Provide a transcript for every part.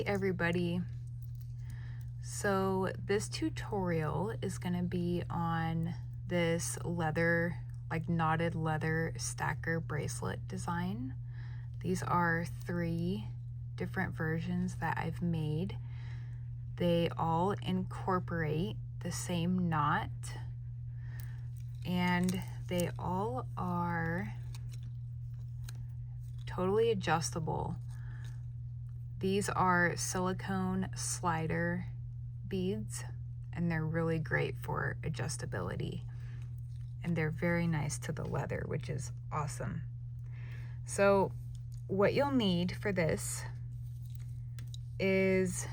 everybody. So this tutorial is going to be on this leather, like knotted leather stacker bracelet design. These are 3 different versions that I've made. They all incorporate the same knot, and they all are totally adjustable. These are silicone slider beads, and they're really great for adjustability, and they're very nice to the leather, which is awesome. So what you'll need for this is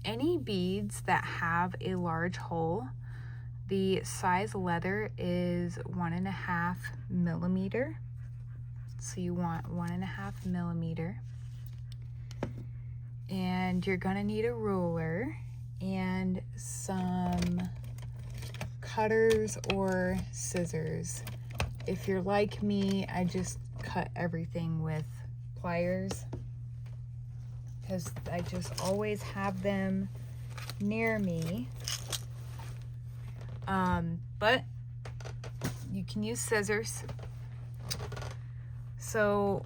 any beads that have a large hole. The size leather is 1.5 millimeter. So you want 1.5 millimeter. And you're gonna need a ruler and some cutters or scissors. If you're like me, I just cut everything with pliers because I just always have them near me. But you can use scissors. So,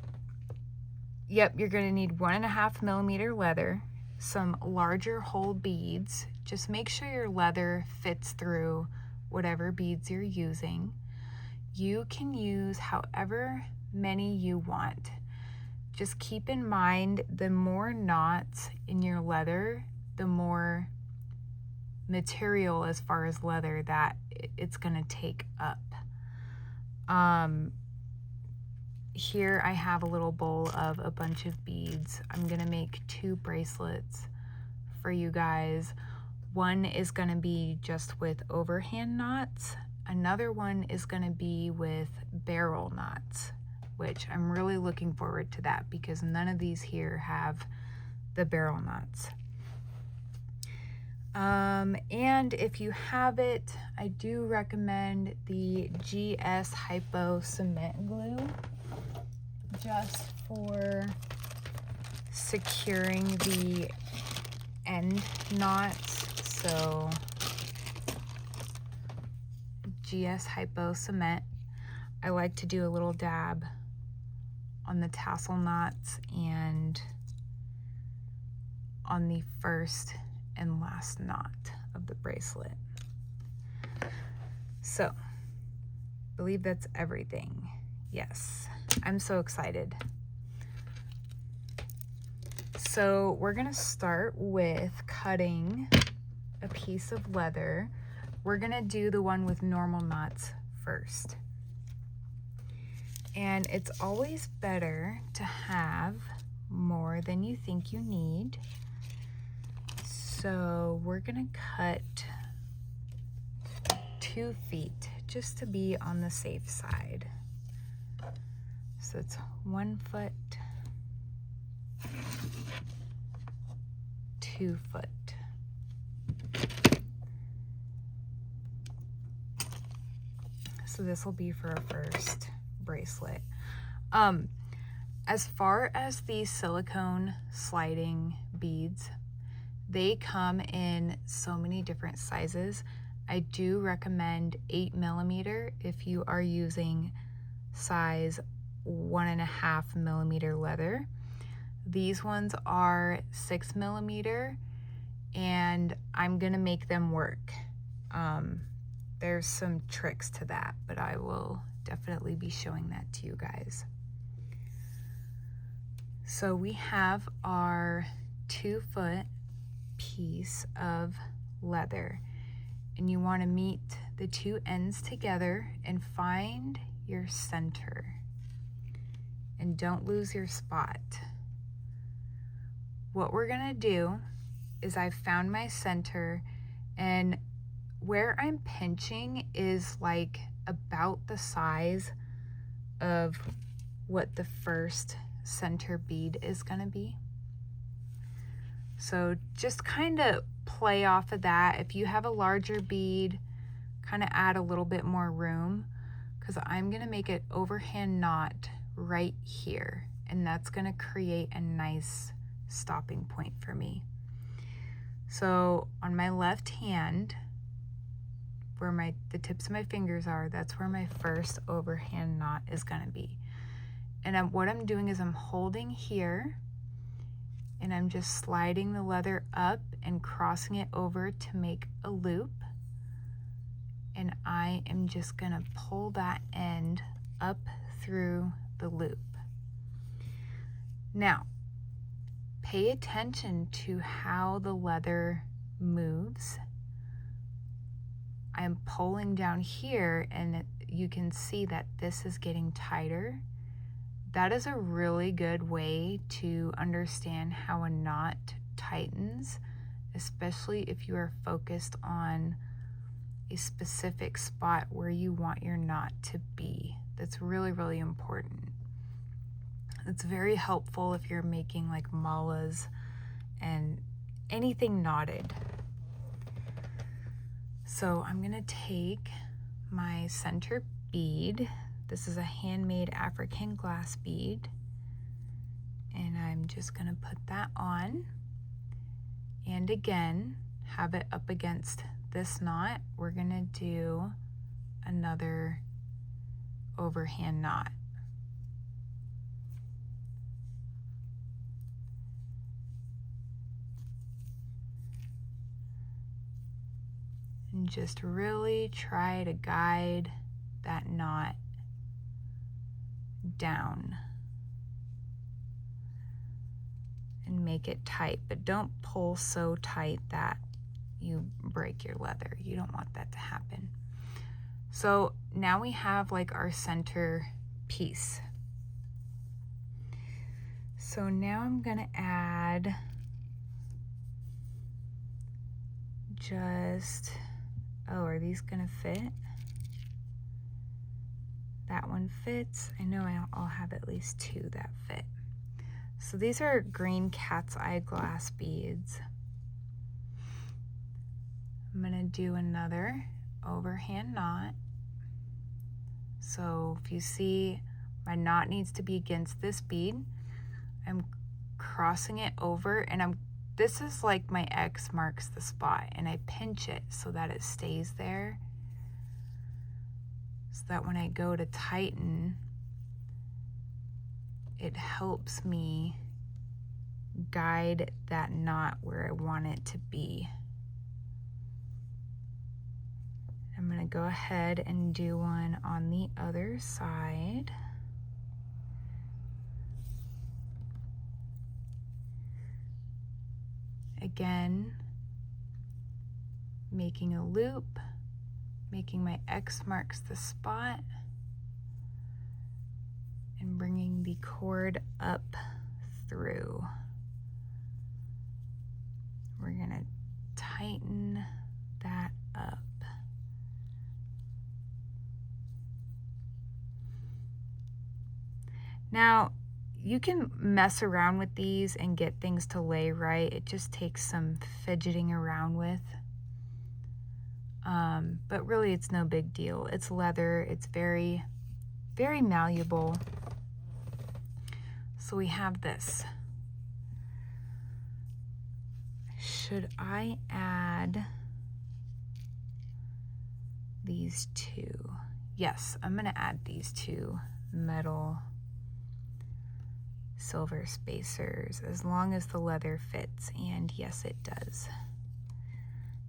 yep, you're gonna need 1.5 millimeter leather, some larger hole beads. Just make sure your leather fits through whatever beads you're using. You can use however many you want. Just keep in mind, the more knots in your leather, the more material as far as leather that it's gonna take up. Here I have a little bowl of a bunch of beads. I'm gonna make 2 bracelets for you guys. One is gonna be just with overhand knots. Another one is gonna be with barrel knots, which I'm really looking forward to that because none of these here have the barrel knots. And if you have it, I do recommend the GS Hypo cement glue just for securing the end knots. So GS Hypo cement. I like to do a little dab on the tassel knots and on the first and last knot of the bracelet. So, I believe that's everything. Yes, I'm so excited. So we're gonna start with cutting a piece of leather. We're gonna do the one with normal knots first. And it's always better to have more than you think you need. So we're gonna cut 2 feet just to be on the safe side. So it's 1 foot, 2 foot. So this will be for our first bracelet. As far as these silicone sliding beads, they come in so many different sizes. I do recommend 8 millimeter if you are using size 1.5 millimeter leather. These ones are 6 millimeter, and I'm gonna make them work. There's some tricks to that, but I will definitely be showing that to you guys. So we have our 2 foot piece of leather, and you want to meet the 2 ends together and find your center, and don't lose your spot. What we're gonna do is I've found my center, and where I'm pinching is like about the size of what the first center bead is gonna be. So just kind of play off of that. If you have a larger bead, kind of add a little bit more room, because I'm gonna make an overhand knot right here, and that's gonna create a nice stopping point for me. So on my left hand, where the tips of my fingers are, that's where my first overhand knot is going to be. And what I'm doing is I'm holding here, and I'm just sliding the leather up and crossing it over to make a loop. And I am just going to pull that end up through the loop. Now, pay attention to how the leather moves. I'm pulling down here, and you can see that this is getting tighter. That is a really good way to understand how a knot tightens, especially if you are focused on a specific spot where you want your knot to be. That's really, really important. It's very helpful if you're making like malas and anything knotted. So I'm gonna take my center bead. This is a handmade African glass bead, and I'm just gonna put that on, and again have it up against this knot. We're gonna do another overhand knot. And just really try to guide that knot down and make it tight, but don't pull so tight that you break your leather. You don't want that to happen. So now we have like our center piece. So now I'm gonna add just, oh, are these gonna fit? That one fits. I know I'll have at least two that fit. So these are green cat's eye glass beads. I'm gonna do another overhand knot. So if you see my knot needs to be against this bead, I'm crossing it over, and this is like my X marks the spot, and I pinch it so that it stays there, so that when I go to tighten, it helps me guide that knot where I want it to be. I'm gonna go ahead and do one on the other side. Again, making a loop, making my X marks the spot, and bringing the cord up through. We're gonna tighten that up. Now, you can mess around with these and get things to lay right. It just takes some fidgeting around with. But really it's no big deal. It's leather, it's very, very malleable. So we have this. Should I add these two? Yes, I'm gonna add these two metal silver spacers, as long as the leather fits, and yes, it does.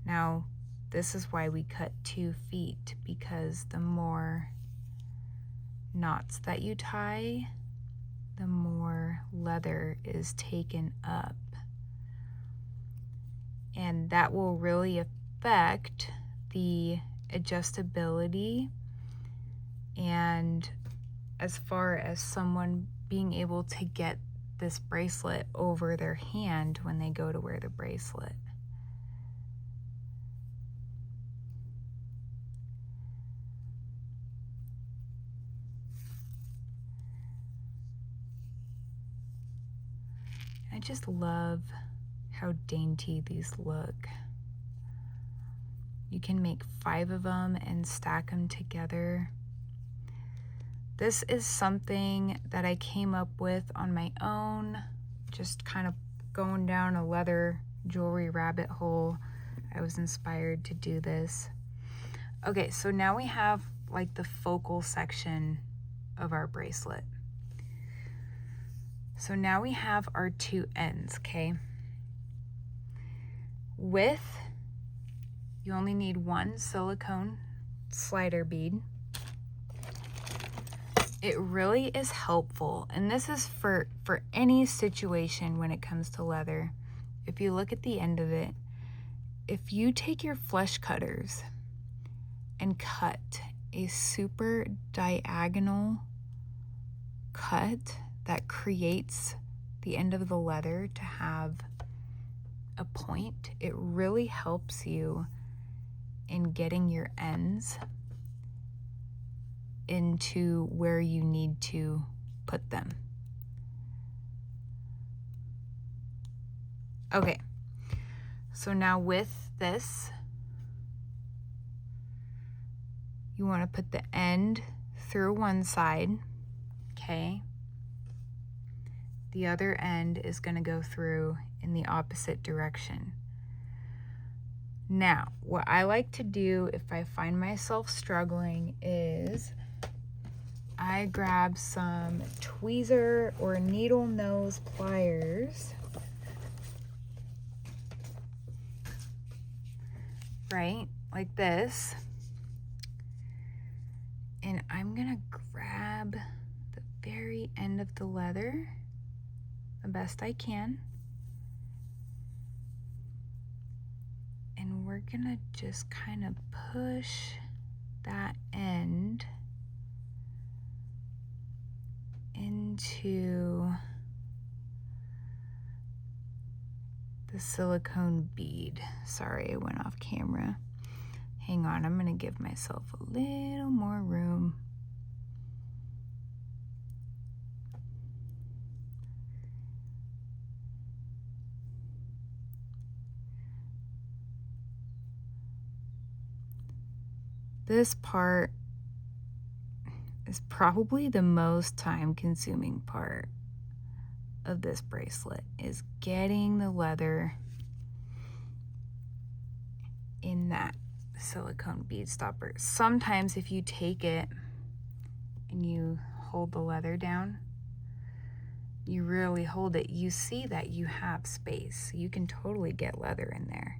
Now, this is why we cut 2 feet, because the more knots that you tie, the more leather is taken up, and that will really affect the adjustability, and as far as someone being able to get this bracelet over their hand when they go to wear the bracelet. I just love how dainty these look. You can make 5 of them and stack them together. This is something that I came up with on my own, just kind of going down a leather jewelry rabbit hole. I was inspired to do this. Okay, so now we have like the focal section of our bracelet. So now we have our two ends, okay? Width, you only need one silicone slider bead. It really is helpful, and this is for any situation when it comes to leather. If you look at the end of it, if you take your flesh cutters and cut a super diagonal cut that creates the end of the leather to have a point, it really helps you in getting your ends into where you need to put them. Okay, so now with this, you want to put the end through one side, okay? The other end is going to go through in the opposite direction. Now, what I like to do if I find myself struggling is I grab some tweezer or needle nose pliers, right, like this, and I'm gonna grab the very end of the leather the best I can, and we're gonna just kind of push that end into the silicone bead. Sorry, I went off camera. Hang on, I'm gonna give myself a little more room. This part is probably the most time-consuming part of this bracelet, is getting the leather in that silicone bead stopper. Sometimes if you take it and you hold the leather down, you really hold it, you see that you have space. You can totally get leather in there.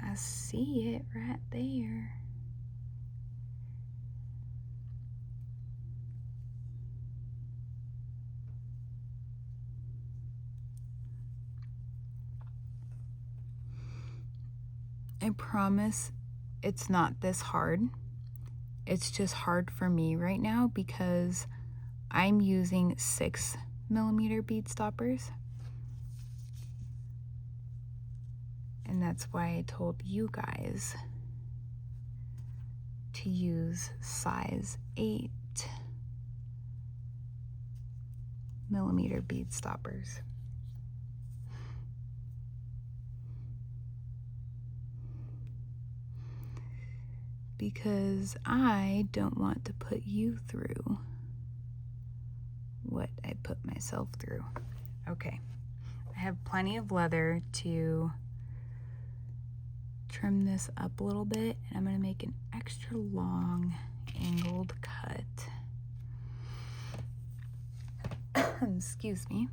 I see it right there. I promise it's not this hard. It's just hard for me right now because I'm using 6mm bead stoppers. And that's why I told you guys to use size 8mm bead stoppers. Because I don't want to put you through what I put myself through. Okay, I have plenty of leather to trim this up a little bit, and I'm going to make an extra long angled cut. Excuse me.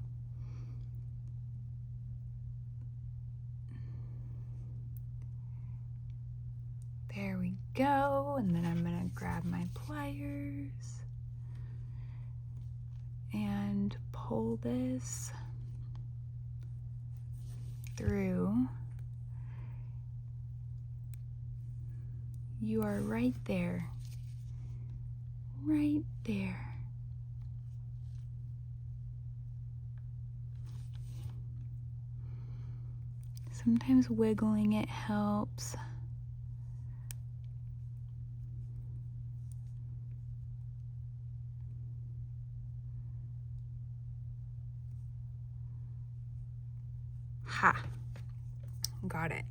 There we go, and then I'm going to grab my pliers and pull this through. You are right there, right there. Sometimes wiggling it helps. Ha! Got it.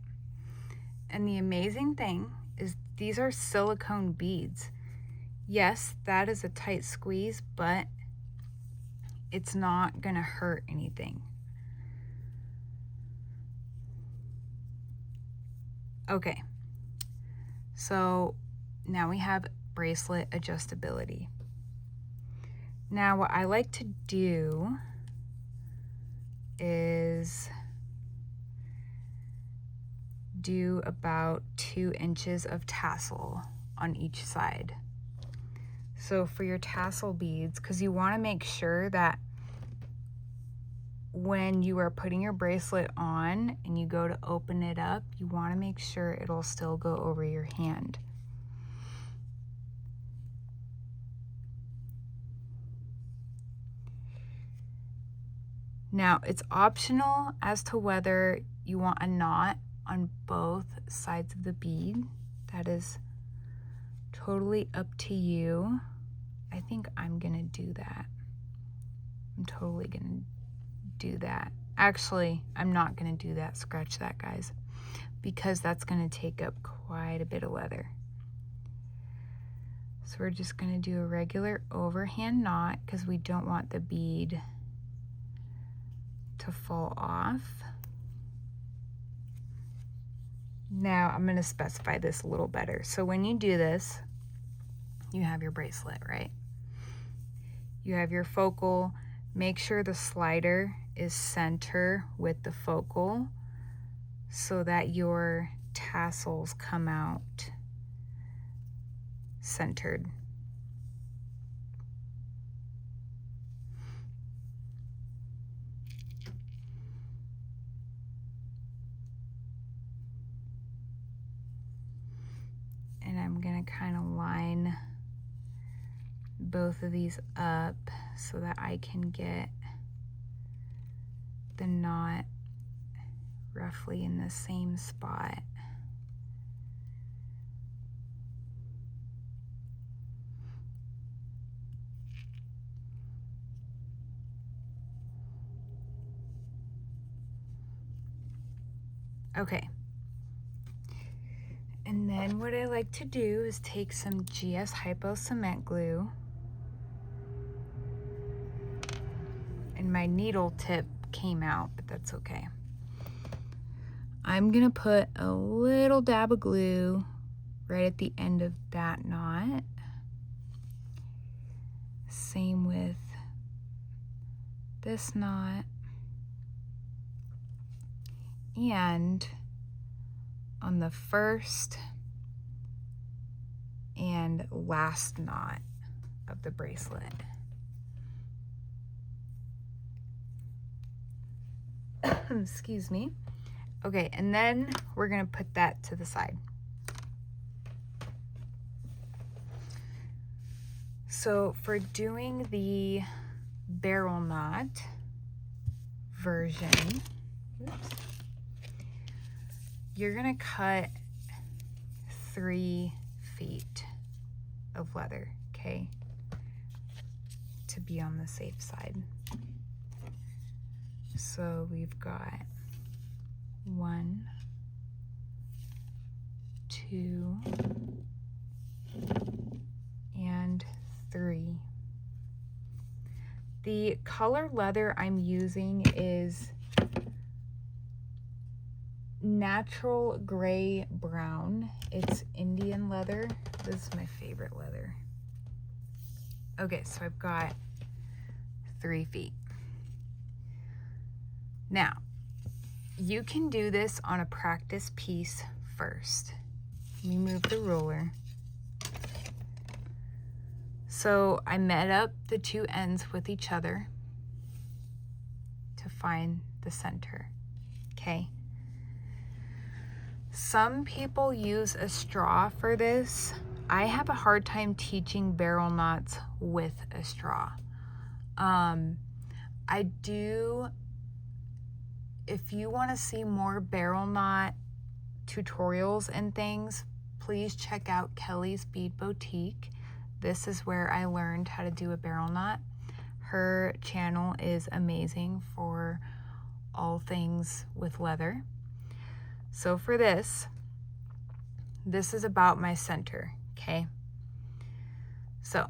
And the amazing thing is these are silicone beads. Yes, that is a tight squeeze, but it's not gonna hurt anything. Okay, so now we have bracelet adjustability. Now what I like to do is do about 2 inches of tassel on each side. So for your tassel beads, because you want to make sure that when you are putting your bracelet on and you go to open it up, you want to make sure it'll still go over your hand. Now, it's optional as to whether you want a knot on both sides of the bead. That is totally up to you. I think I'm gonna do that. I'm totally gonna do that. Actually, I'm not gonna do that. Scratch that, guys, because that's gonna take up quite a bit of leather. So we're just gonna do a regular overhand knot because we don't want the bead to fall off. Now I'm gonna specify this a little better. So when you do this, you have your bracelet, right? You have your focal. Make sure the slider is center with the focal so that your tassels come out centered. And I'm gonna kind of line both of these up so that I can get the knot roughly in the same spot. Okay. And then what I like to do is take some GS Hypo cement glue, and my needle tip came out, but that's okay. I'm gonna put a little dab of glue right at the end of that knot. Same with this knot. And on the first and last knot of the bracelet. Excuse me. Okay, and then we're gonna put that to the side. So for doing the barrel knot version, oops, you're gonna cut 3 feet of leather, okay? To be on the safe side. So we've got 1, 2, and 3. The color leather I'm using is natural gray brown. It's Indian leather. This is my favorite leather. Okay, so I've got 3 feet. Now, you can do this on a practice piece first. Let me move the ruler. So I met up the 2 ends with each other to find the center, okay? Some people use a straw for this. I have a hard time teaching barrel knots with a straw. I do if you want to see more barrel knot tutorials and things, please check out Kelly's Bead Boutique. This is where I learned how to do a barrel knot. Her channel is amazing for all things with leather. So for this is about my center, okay? So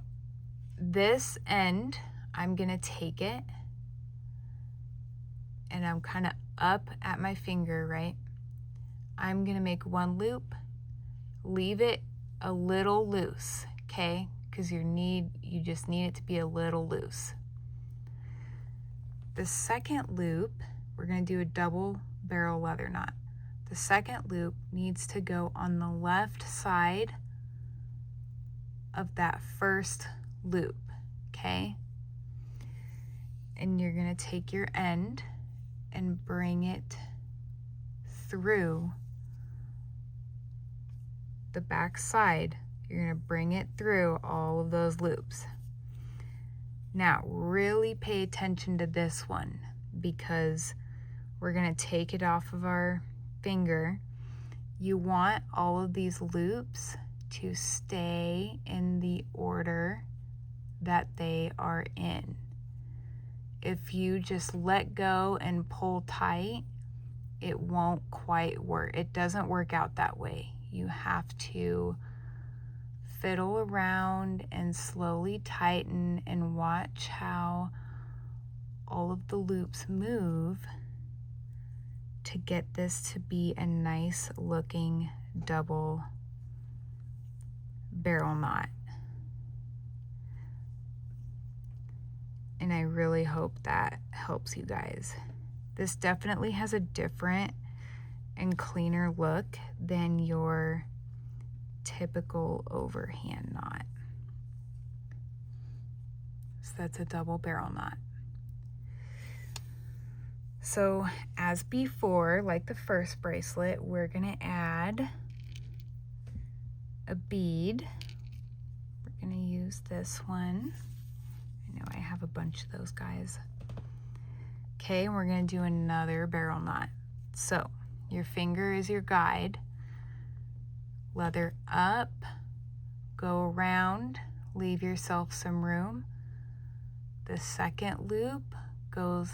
this end, I'm gonna take it and I'm kind of up at my finger, right? I'm gonna make one loop, leave it a little loose, okay? Because you just need it to be a little loose. The second loop, we're gonna do a double barrel leather knot. The second loop needs to go on the left side of that first loop, okay? And you're gonna take your end and bring it through the back side. You're gonna bring it through all of those loops. Now, really pay attention to this one because we're gonna take it off of our finger. You want all of these loops to stay in the order that they are in. If you just let go and pull tight, it won't quite work. It doesn't work out that way. You have to fiddle around and slowly tighten and watch how all of the loops move to get this to be a nice looking double barrel knot. And I really hope that helps you guys. This definitely has a different and cleaner look than your typical overhand knot. So that's a double barrel knot. So as before, like the first bracelet, we're gonna add a bead. We're gonna use this one. I know I have a bunch of those guys. Okay, and we're gonna do another barrel knot. So your finger is your guide. Leather up, go around, leave yourself some room. The second loop goes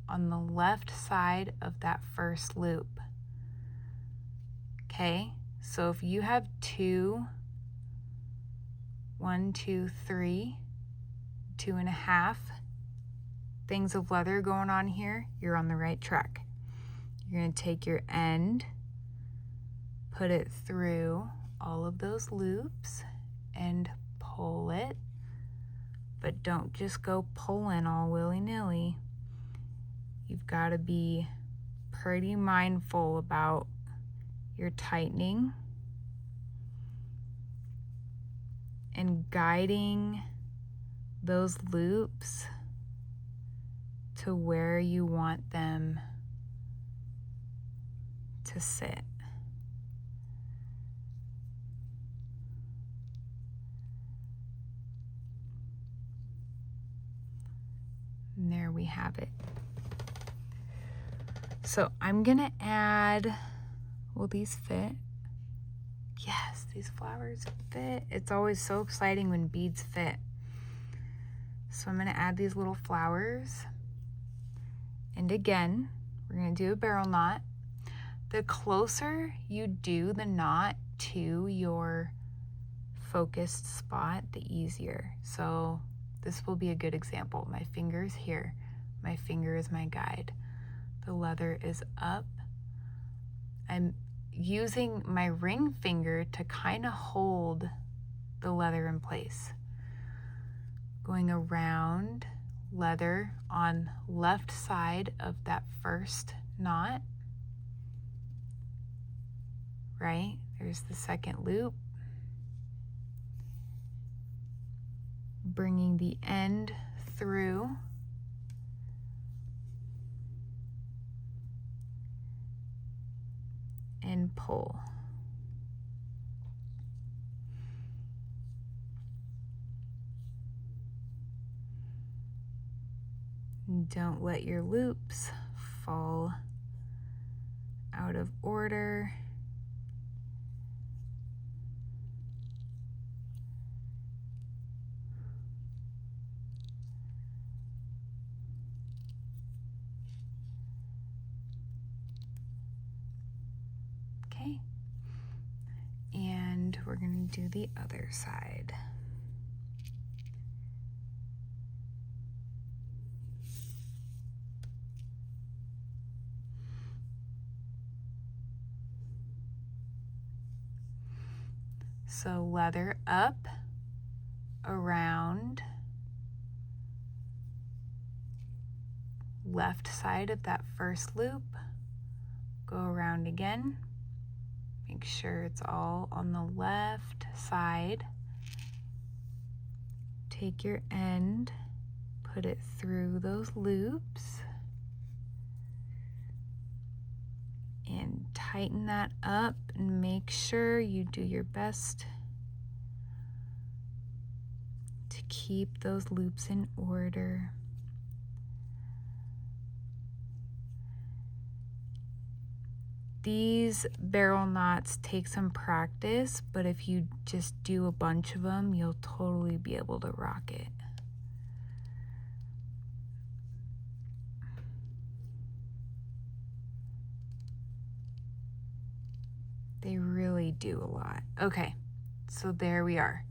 on the left side of that first loop. Okay, so if you have 1, 2, 3, 2.5 things of leather going on here, you're on the right track. You're gonna take your end, put it through all of those loops and pull it, but don't just go pulling all willy-nilly. You've got to be pretty mindful about your tightening and guiding those loops to where you want them to sit. And there we have it. So I'm gonna add, will these fit? Yes, these flowers fit. It's always so exciting when beads fit. So I'm gonna add these little flowers. And again, we're gonna do a barrel knot. The closer you do the knot to your focused spot, the easier. So this will be a good example. My finger's here. My finger is my guide. The leather is up. I'm using my ring finger to kind of hold the leather in place. Going around leather on left side of that first knot, right? There's the second loop. Bringing the end through. And pull. Don't let your loops fall out of order. Okay, and we're going to do the other side. So leather up, around, left side of that first loop, go around again, make sure it's all on the left side, take your end, put it through those loops, and tighten that up and make sure you do your best to keep those loops in order. These barrel knots take some practice, but if you just do a bunch of them, you'll totally be able to rock it. They really do a lot. Okay, so there we are.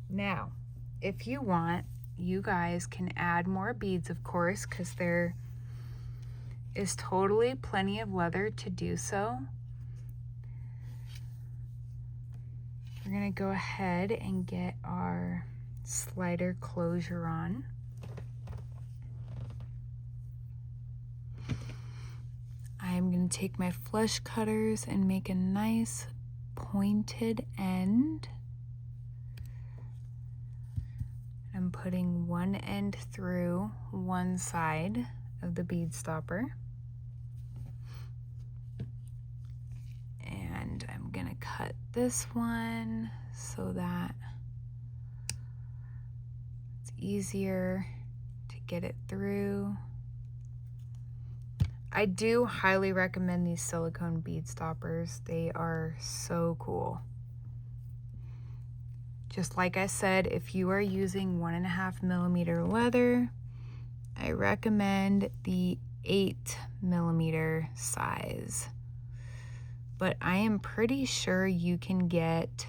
Now, if you want, you guys can add more beads, of course, because there is totally plenty of leather to do so. We're gonna go ahead and get our slider closure on. I'm gonna take my flush cutters and make a nice pointed end. I'm putting one end through one side of the bead stopper. And I'm gonna cut this one so that it's easier to get it through. I do highly recommend these silicone bead stoppers. They are so cool. Just like I said, if you are using 1.5mm leather, I recommend the 8mm size. But I am pretty sure you can get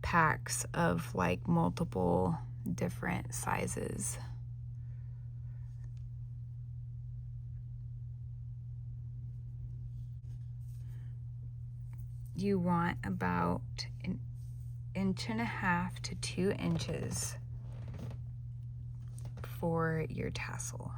packs of like multiple different sizes. You want about 1.5 to 2 inches for your tassel.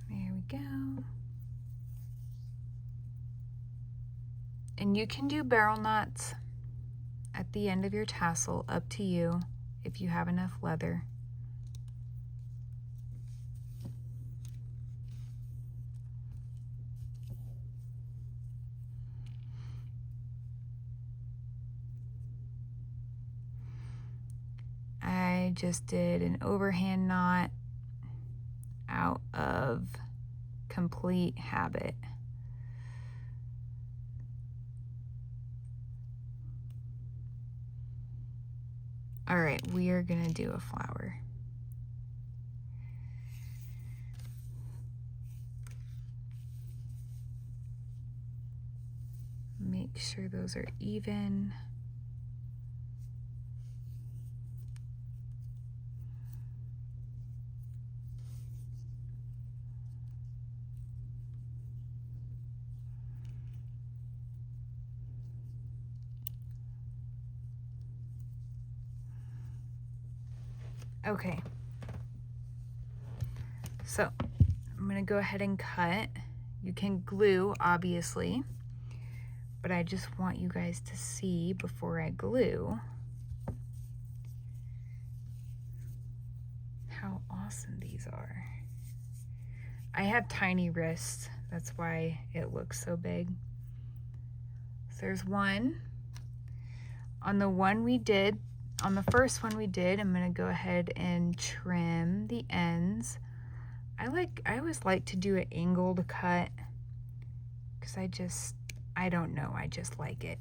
There we go. And you can do barrel knots at the end of your tassel, up to you, if you have enough leather. I just did an overhand knot out of complete habit. All right, we are gonna do a flower. Make sure those are even. Okay, so I'm gonna go ahead and cut. You can glue, obviously, but I just want you guys to see before I glue how awesome these are. I have tiny wrists, that's why it looks so big. So there's one. On the first one we did, I'm gonna go ahead and trim the ends. I always like to do an angled cut because I don't know, I just like it.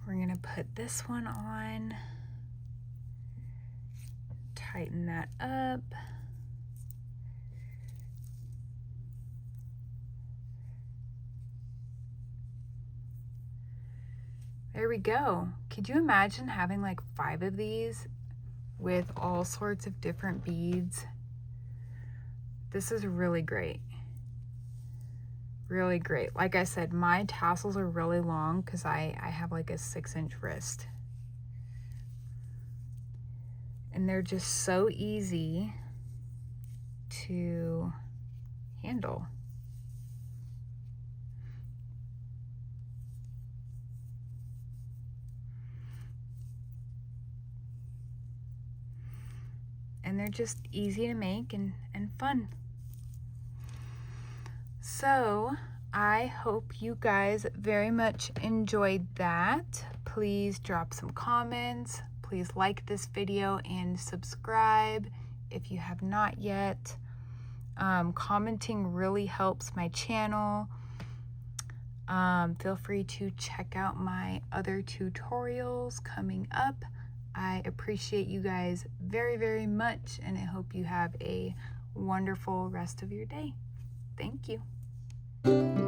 We're gonna put this one on, tighten that up. There we go. Could you imagine having like 5 of these with all sorts of different beads? This is really great. Really great. Like I said, my tassels are really long because I have like a 6-inch wrist. And they're just so easy to handle. And they're just easy to make and fun. So I hope you guys very much enjoyed that. Please drop some comments. Please like this video and subscribe if you have not yet. Commenting really helps my channel. Feel free to check out my other tutorials coming up. I appreciate you guys very, very much, and I hope you have a wonderful rest of your day. Thank you.